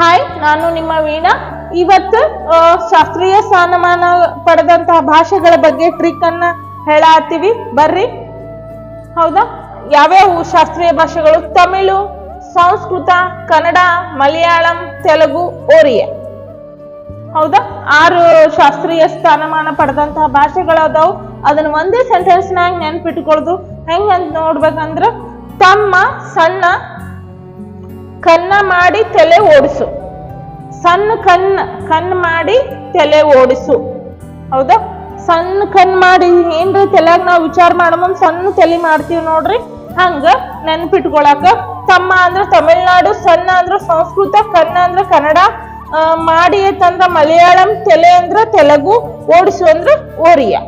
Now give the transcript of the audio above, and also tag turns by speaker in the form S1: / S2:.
S1: Hi, ನಾನು ನಿಮ್ಮ ವೀಣಾ. ಇವತ್ತು ಶಾಸ್ತ್ರೀಯ ಸ್ಥಾನಮಾನ ಪಡೆದಂತಹ ಭಾಷೆಗಳ ಬಗ್ಗೆ ಟ್ರಿಕ್ ಅನ್ನ ಹೇಳತ್ತೀವಿ, ಬರ್ರಿ. ಹೌದಾ? ಯಾವ್ಯಾವ ಶಾಸ್ತ್ರೀಯ ಭಾಷೆಗಳು? ತಮಿಳು, ಸಂಸ್ಕೃತ, ಕನ್ನಡ, ಮಲಯಾಳಂ, ತೆಲುಗು, ಒರಿಯಾ. ಹೌದಾ? 6 ಶಾಸ್ತ್ರೀಯ ಸ್ಥಾನಮಾನ ಪಡೆದಂತಹ ಭಾಷೆಗಳದಾವು. ಅದನ್ನ ಒಂದೇ ಸೆಂಟೆನ್ಸ್ ನಾಗ ನೆನ್ಪಿಟ್ಕೊಳ್ಳೋದು ಹೆಂಗಂತ ನೋಡ್ಬೇಕಂದ್ರ, ತಮ್ಮ ಸಣ್ಣ ಕನ್ನ ಮಾಡಿ ತಲೆ ಓಡಿಸು. ಸಣ್ಣ ಕಣ್ಣು ಮಾಡಿ ತಲೆ ಓಡಿಸು. ಹೌದಾ? ಸಣ್ಣ ಕಣ್ ಮಾಡಿ ಏನ್ರಿ ತಲೆಯಾಗ ನಾವು ವಿಚಾರ ಮಾಡೋ ಮುಂದ್ ಸಣ್ಣ ತಲೆ ಮಾಡ್ತೀವಿ ನೋಡ್ರಿ, ಹಂಗ ನೆನ್ಪಿಟ್ಕೊಳಕ. ತಮ್ಮ ಅಂದ್ರ ತಮಿಳ್ನಾಡು, ಸಣ್ಣ ಅಂದ್ರ ಸಂಸ್ಕೃತ, ಕನ್ನ ಅಂದ್ರ ಕನ್ನಡ, ಮಾಡಿ ಅಂತಂದ್ರ ಮಲಯಾಳಂ, ತಲೆ ಅಂದ್ರ ತೆಲುಗು, ಓಡಿಸು ಅಂದ್ರ ಒರಿಯಾ.